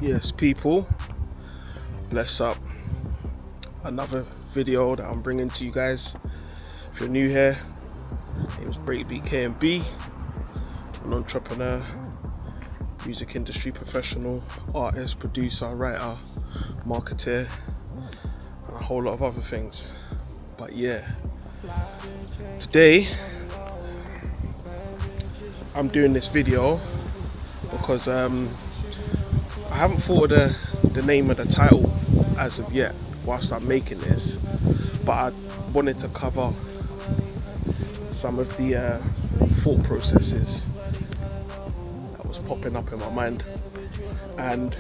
Yes, people, bless up. Another video that I'm bringing to you guys. If you're new here, my name is Breakbeat KMB. I'm an entrepreneur, music industry professional, artist, producer, writer, marketer, and a whole lot of other things. But yeah, today I'm doing this video because I haven't thought of the name of the title as of yet whilst I'm making this, but I wanted to cover some of the thought processes that was popping up in my mind, and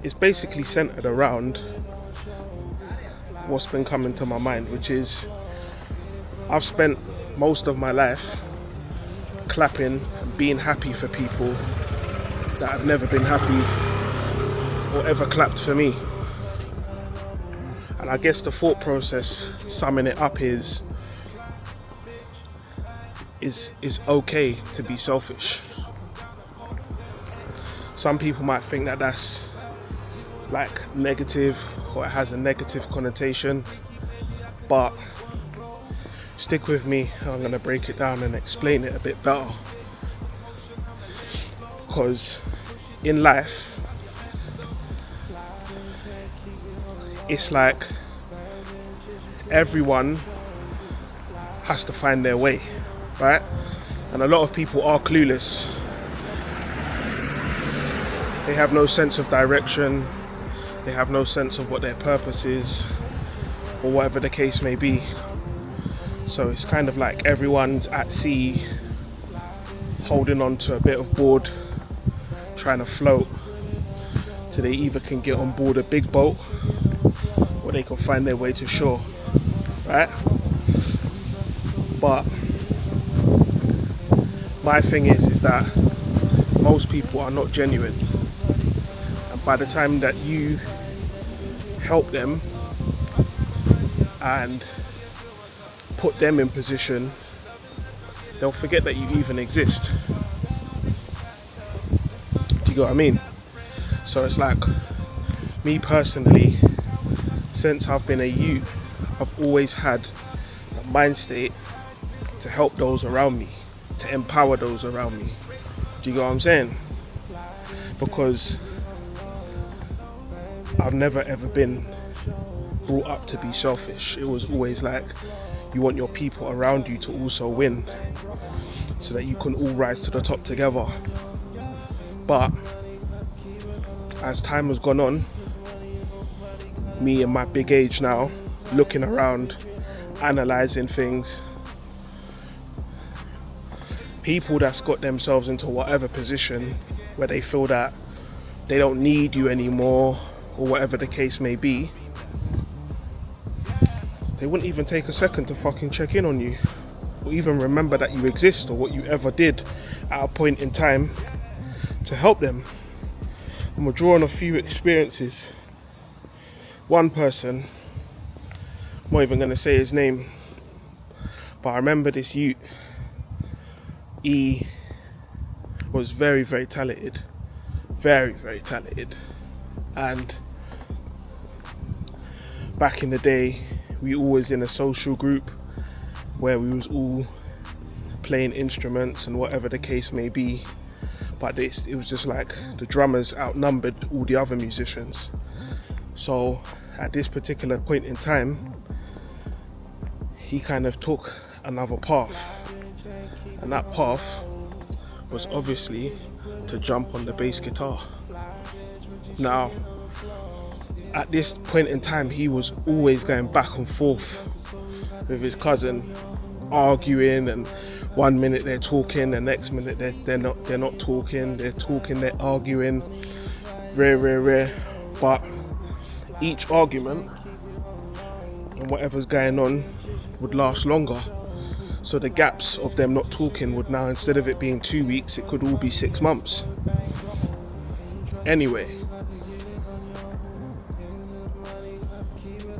it's basically centered around what's been coming to my mind, which is I've spent most of my life clapping and being happy for people that have never been happy or ever clapped for me. And I guess the thought process, summing it up, is okay to be selfish. Some people might think that that's like negative, or it has a negative connotation, but stick with me, I'm going to break it down and explain it a bit better. Because in life, it's like everyone has to find their way, right? And a lot of people are clueless. They have no sense of direction, they have no sense of what their purpose is, or whatever the case may be. So it's kind of like everyone's at sea, holding on to a bit of board, trying to float, so they either can get on board a big boat or they can find their way to shore, right? But my thing is that most people are not genuine, and by the time that you help them and put them in position, they'll forget that you even exist. Do you get what I mean? So it's like, me personally, since I've been a youth, I've always had a mind state to help those around me, to empower those around me. Do you get what I'm saying? Because I've never ever been brought up to be selfish. It was always like, you want your people around you to also win, so that you can all rise to the top together. But as time has gone on, me in my big age now, looking around, analysing things, people that's got themselves into whatever position where they feel that they don't need you anymore, or whatever the case may be, they wouldn't even take a second to fucking check in on you, or even remember that you exist, or what you ever did at a point in time to help them. I'm gonna draw on a few experiences. One person, I'm not even gonna say his name, but I remember this youth. He was very, very talented, very, very talented, and back in the day, we always in a social group where we was all playing instruments and whatever the case may be, but it was just like the drummers outnumbered all the other musicians. So at this particular point in time, he kind of took another path, and that path was obviously to jump on the bass guitar. Now, at this point in time, he was always going back and forth with his cousin, arguing, and one minute they're talking, the next minute they're not talking, they're arguing, rare. But each argument and whatever's going on would last longer. So the gaps of them not talking would now, instead of it being 2 weeks, it could all be 6 months. Anyway,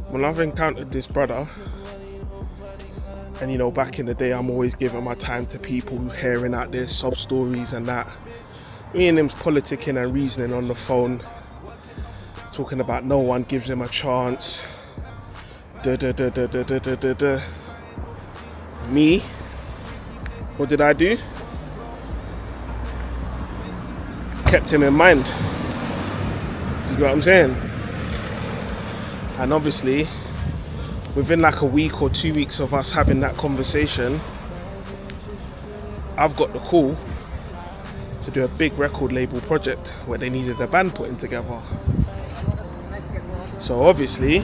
when I've encountered this brother, and you know, back in the day, I'm always giving my time to people hearing out their sob stories and that, me and him's politicking and reasoning on the phone, talking about no one gives him a chance. Me, what did I do? Kept him in mind. Do you get what I'm saying? And obviously, within like a week or 2 weeks of us having that conversation, I've got the call to do a big record label project where they needed a band putting together. So obviously,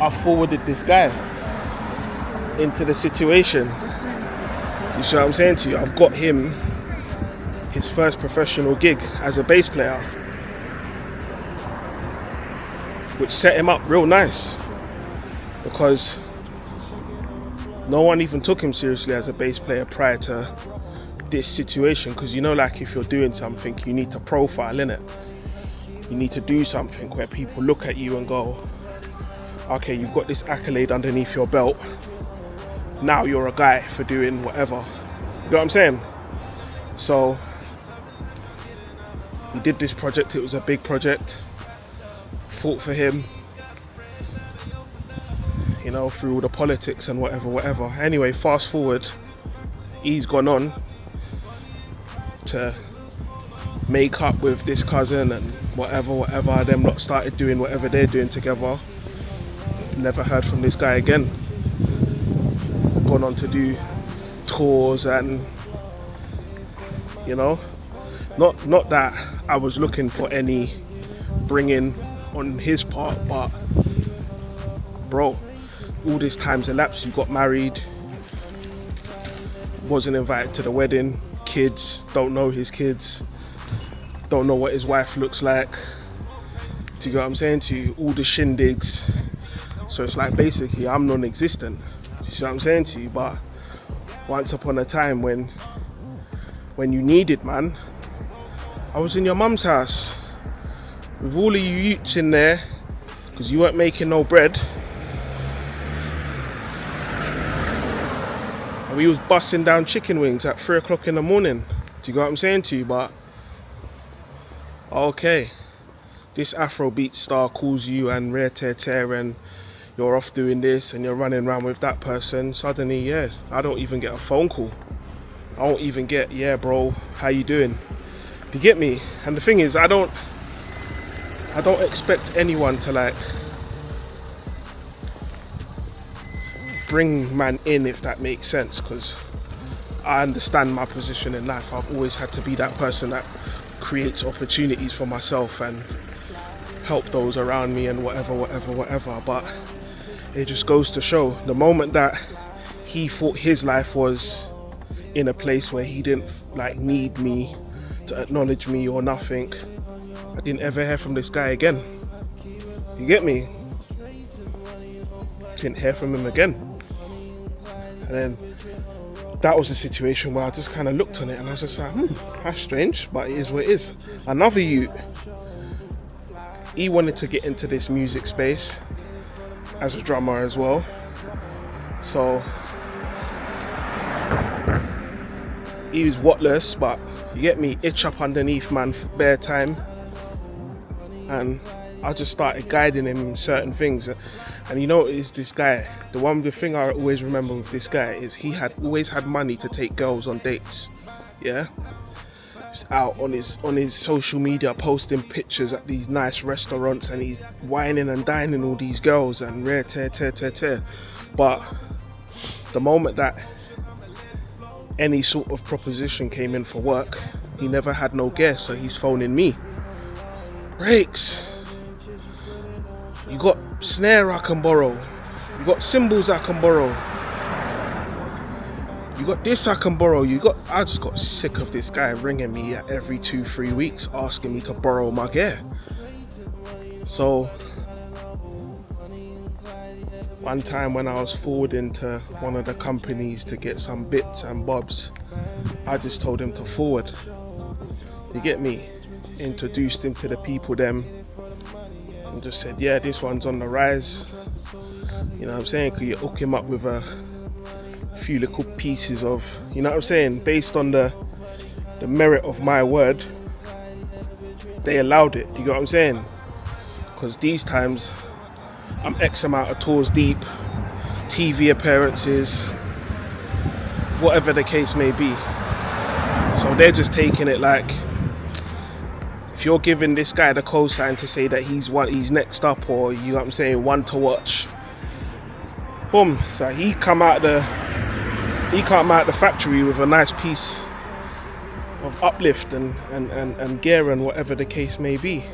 I forwarded this guy into the situation. You see what I'm saying to you? I've got him his first professional gig as a bass player, which set him up real nice, because no one even took him seriously as a bass player prior to this situation. Because you know, like, if you're doing something, you need to profile, innit? You need to do something where people look at you and go, okay, you've got this accolade underneath your belt, now you're a guy for doing whatever. You know what I'm saying? So he did this project. It was a big project. Fought for him, you know, through all the politics and whatever. Anyway, fast forward, he's gone on to make up with this cousin and whatever. Them lot started doing whatever they're doing together. Never heard from this guy again. Gone on to do tours and, you know, not that I was looking for any bringing on his part, but bro, all this time's elapsed. You got married, wasn't invited to the wedding, kids, don't know his kids, don't know what his wife looks like. Do you get what I'm saying to you? All the shindigs. So it's like basically I'm non-existent. You see what I'm saying to you? But once upon a time when you needed, man, I was in your mum's house with all of you youths in there, because you weren't making no bread. And we was busting down chicken wings at 3 o'clock in the morning. Do you get what I'm saying to you? But okay, this Afrobeat star calls you and rare tear and you're off doing this and you're running around with that person. Suddenly, yeah, I don't even get a phone call. I don't even get, yeah bro, how you doing? Do you get me? And the thing is, I don't expect anyone to like bring man in, if that makes sense, because I understand my position in life. I've always had to be that person that creates opportunities for myself and help those around me and whatever. But it just goes to show, the moment that he thought his life was in a place where he didn't like need me to acknowledge me or nothing, I didn't ever hear from this guy again. You get me? Didn't hear from him again. And then that was a situation where I just kind of looked on it and I was just like, that's strange, but it is what it is. Another youth, he wanted to get into this music space as a drummer as well. So he was whatless, but you get me, itch up underneath, man, for bare time. And I just started guiding him in certain things. And you know, is this guy, the thing I always remember with this guy is he had always had money to take girls on dates. Yeah, just out on his social media posting pictures at these nice restaurants, and he's whining and dining all these girls and rare tear. But the moment that any sort of proposition came in for work, he never had no guests, so he's phoning me. Breaks, you got snare I can borrow, you got cymbals I can borrow, you got this I can borrow, I just got sick of this guy ringing me at every 2-3 weeks asking me to borrow my gear. So one time when I was forwarding to one of the companies to get some bits and bobs, I just told him to forward. You get me? Introduced him to the people them and just said, yeah, this one's on the rise. You know what I'm saying? Could you hook him up with a few little pieces of, you know what I'm saying, based on the the merit of my word, they allowed it. Do you get what I'm saying? Because these times I'm X amount of tours deep, TV appearances, whatever the case may be. So they're just taking it like, if you're giving this guy the cosign to say that he's next up, or you know what I'm saying, one to watch, boom. So he come out the factory with a nice piece of uplift and gear and whatever the case may be.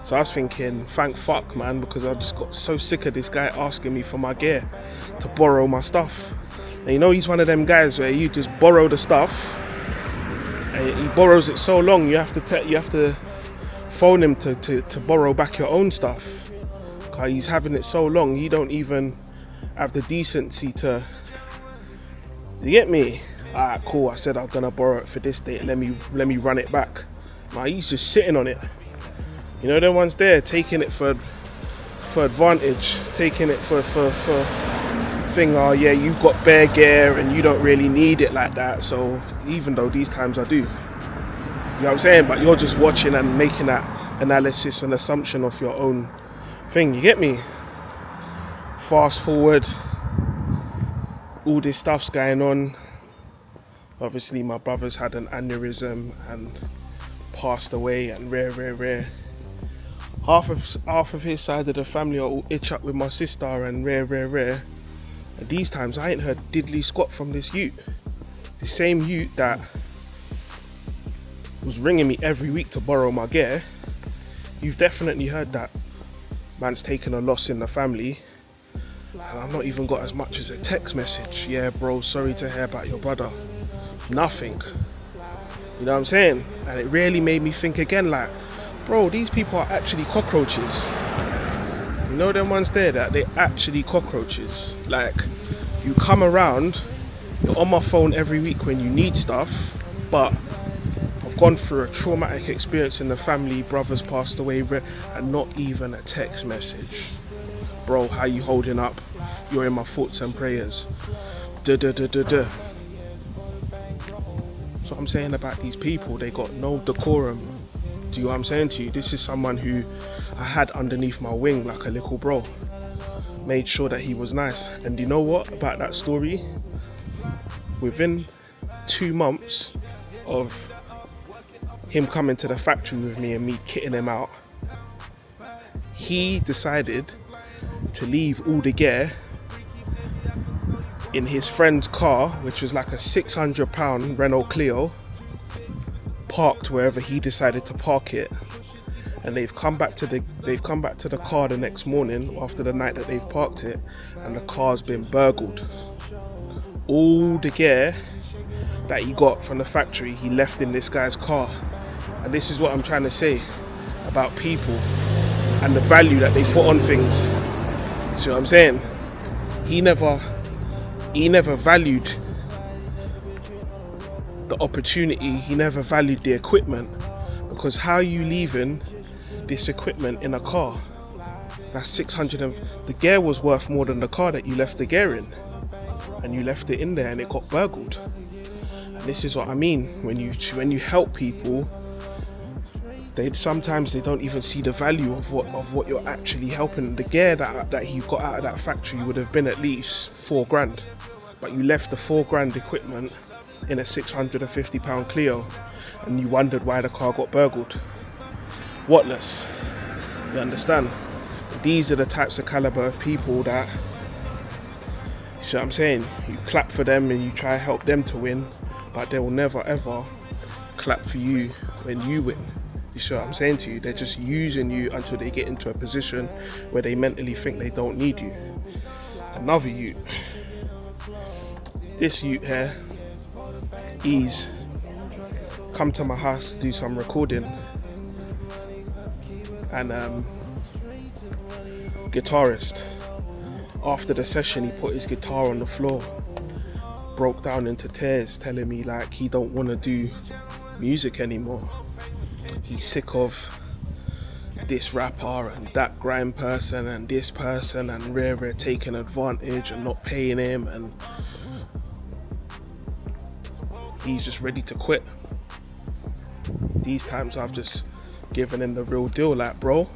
So I was thinking, thank fuck, man, because I just got so sick of this guy asking me for my gear, to borrow my stuff. And you know, he's one of them guys where you just borrow the stuff, and he borrows it so long you have to phone him to borrow back your own stuff. Cause he's having it so long, he don't even have the decency to. You get me? Alright, cool. I said I'm gonna borrow it for this date. Let me run it back. Nah, he's just sitting on it. You know, them ones there taking it for advantage, taking it for thing. Oh yeah, you've got bare gear and you don't really need it like that. So even though these times I do, you know what I'm saying? But you're just watching and making that analysis and assumption of your own thing. You get me? Fast forward, all this stuff's going on. Obviously, my brother's had an aneurysm and passed away, and rare. Half of his side of the family are all itch up with my sister, and rare. And these times I ain't heard diddly squat from this youth. The same youth that was ringing me every week to borrow my gear. You've definitely heard that man's taken a loss in the family. And I've not even got as much as a text message. Yeah, bro, sorry to hear about your brother. Nothing. You know what I'm saying? And it really made me think again, like, bro, these people are actually cockroaches. You know them ones there, that they actually cockroaches. Like, you come around, you're on my phone every week when you need stuff, but I've gone through a traumatic experience in the family, brothers passed away, and not even a text message. Bro, how you holding up? You're in my thoughts and prayers. So I'm saying about these people, they got no decorum. Do you know what I'm saying to you? This is someone who I had underneath my wing like a little bro. Made sure that he was nice. And you know what about that story? Within 2 months of him coming to the factory with me and me kitting him out, he decided to leave all the gear in his friend's car, which was like a £600 Renault Clio, parked wherever he decided to park it. And they've come back to the car the next morning after the night that they've parked it, and the car's been burgled. All the gear that he got from the factory, he left in this guy's car. And this is what I'm trying to say about people and the value that they put on things. See what I'm saying? He never valued the opportunity. He never valued the equipment, because how are you leaving this equipment in a car? That's 600, and the gear was worth more than the car that you left the gear in, and you left it in there and it got burgled. And this is what I mean when you help people. Sometimes they don't even see the value of what you're actually helping. The gear that he got out of that factory would have been at least £4,000, but you left the £4,000 equipment in a £650 Clio, and you wondered why the car got burgled. Whatless. You understand? These are the types of caliber of people that, you see what I'm saying? You clap for them and you try to help them to win, but they will never ever clap for you when you win. You see what I'm saying to you? They're just using you until they get into a position where they mentally think they don't need you. Another youth. This youth here, he's come to my house to do some recording, and guitarist, after the session, he put his guitar on the floor, broke down into tears, telling me like he don't want to do music anymore. He's sick of this rapper and that grime person and this person and rare taking advantage and not paying him, and he's just ready to quit. these times I've just given him the real deal, like, bro.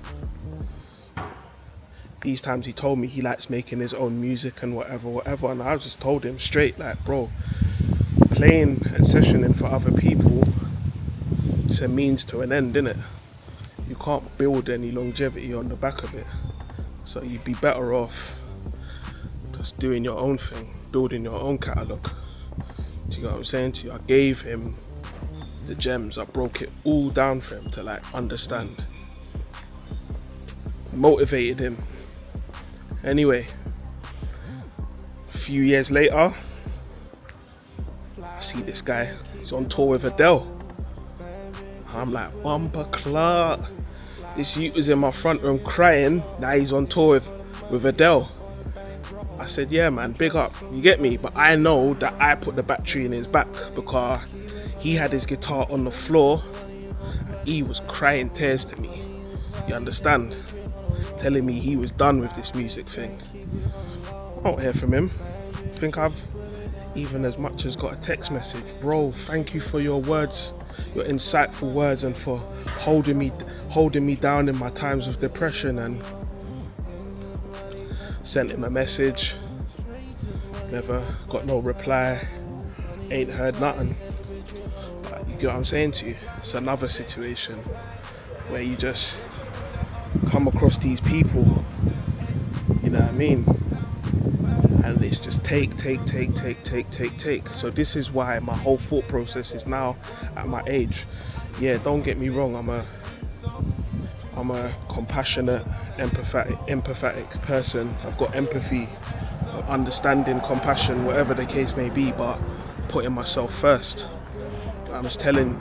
These times he told me he likes making his own music and whatever, and I just told him straight, like, bro, playing and sessioning for other people, it's a means to an end, innit? You can't build any longevity on the back of it. So you'd be better off just doing your own thing, building your own catalogue. Do you know what I'm saying to you? I gave him the gems, I broke it all down for him to like understand. Motivated him. Anyway, a few years later, I see this guy, he's on tour with Adele. I'm like, bumper clock. This youth was in my front room crying, now he's on tour with Adele. I said, yeah man, big up, you get me? But I know that I put the battery in his back because he had his guitar on the floor and he was crying tears to me. You understand? Telling me he was done with this music thing. I don't hear from him. I think I've even as much as got a text message. Bro, thank you for your words, your insightful words, and for holding me down in my times of depression. And sent him a message, never got no reply, ain't heard nothing. But you get what I'm saying to you? It's another situation where you just come across these people, you know what I mean? And it's just take. So this is why my whole thought process is now at my age. Yeah, don't get me wrong, I'm a compassionate, empathetic person. I've got empathy, understanding, compassion, whatever the case may be, but putting myself first. I'm just telling,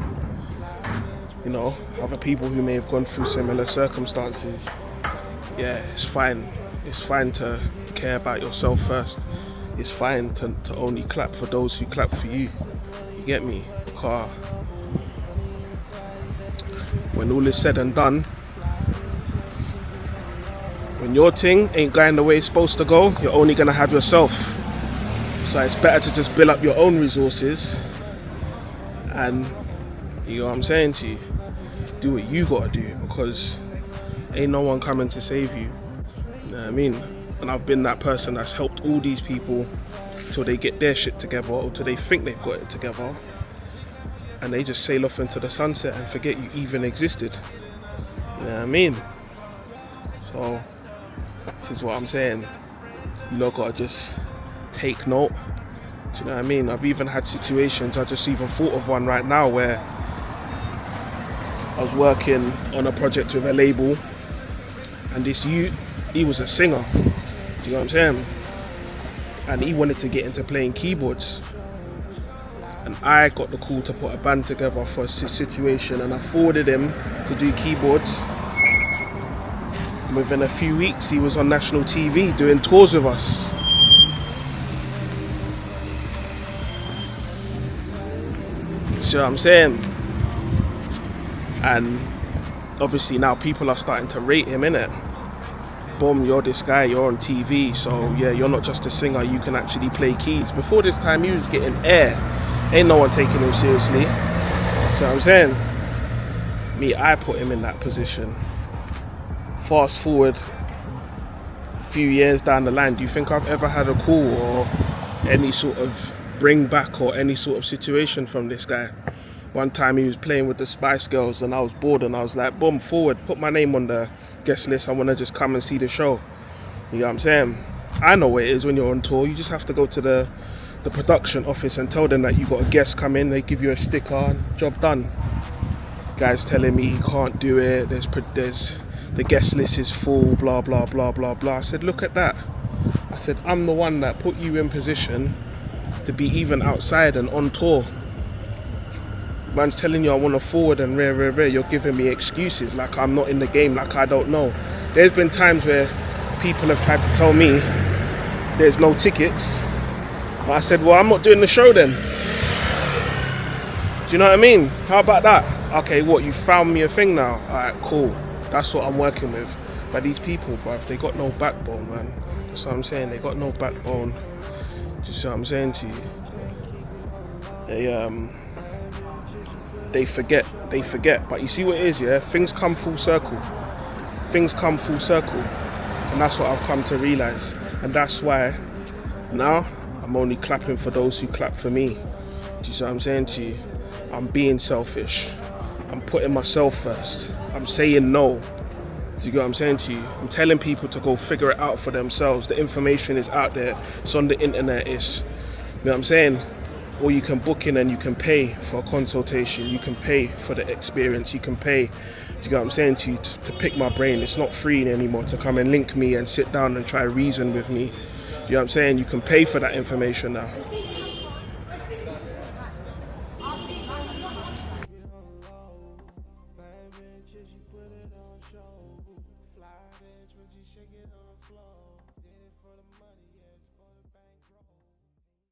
you know, other people who may have gone through similar circumstances, yeah, it's fine. It's fine to care about yourself first. It's fine to only clap for those who clap for you. You get me? Because when all is said and done, when your thing ain't going the way it's supposed to go, you're only going to have yourself. So it's better to just build up your own resources and, you know what I'm saying to you, do what you got to do, because ain't no one coming to save you. You know what I mean? And I've been that person that's helped all these people till they get their shit together, or till they think they've got it together, and they just sail off into the sunset and forget you even existed. You know what I mean? So this is what I'm saying. You lot gotta just take note. Do you know what I mean? I've even had situations, I just even thought of one right now where I was working on a project with a label, and this youth, he was a singer. Do you know what I'm saying? And he wanted to get into playing keyboards. And I got the call to put a band together for a situation, and I forwarded him to do keyboards. And within a few weeks, he was on national TV doing tours with us. See what I'm saying? And obviously now people are starting to rate him, innit? Boom, you're this guy, you're on TV, so yeah, you're not just a singer, you can actually play keys. Before this time, he was getting air. Ain't no one taking him seriously. See what I'm saying? Me, I put him in that position. Fast forward a few years down the line, do you think I've ever had a call or any sort of bring back or any sort of situation from this guy? One time he was playing with the Spice Girls and I was bored and I was like, boom, forward, put my name on the guest list, I want to just come and see the show. You know what I'm saying? I know what it is when you're on tour. You just have to go to the production office and tell them that you got a guest come in, they give you a sticker, and job done. Guy's telling me he can't do it, there's the guest list is full, blah blah blah blah blah. I said, look at that. I said, I'm the one that put you in position to be even outside and on tour. Man's telling you I want to forward and rare, you're giving me excuses like I'm not in the game, like I don't know. There's been times where people have tried to tell me there's no tickets, but I said, well, I'm not doing the show then. Do you know what I mean? How about that? Okay, what, you found me a thing now? Alright, cool. That's what I'm working with. But these people, bruv, they got no backbone, man. That's what I'm saying, they got no backbone. Do you see what I'm saying to you? they forget. But you see what it is, yeah? Things come full circle. And that's what I've come to realize. And that's why now I'm only clapping for those who clap for me. Do you see what I'm saying to you? I'm being selfish. I'm putting myself first. I'm saying no. Do you get what I'm saying to you? I'm telling people to go figure it out for themselves. The information is out there. It's on the internet. You know what I'm saying? Or you can book in and you can pay for a consultation. You can pay for the experience. You can pay, do you get what I'm saying to you, to pick my brain. It's not free anymore to come and link me and sit down and try reason with me. You know what I'm saying? You can pay for that information now.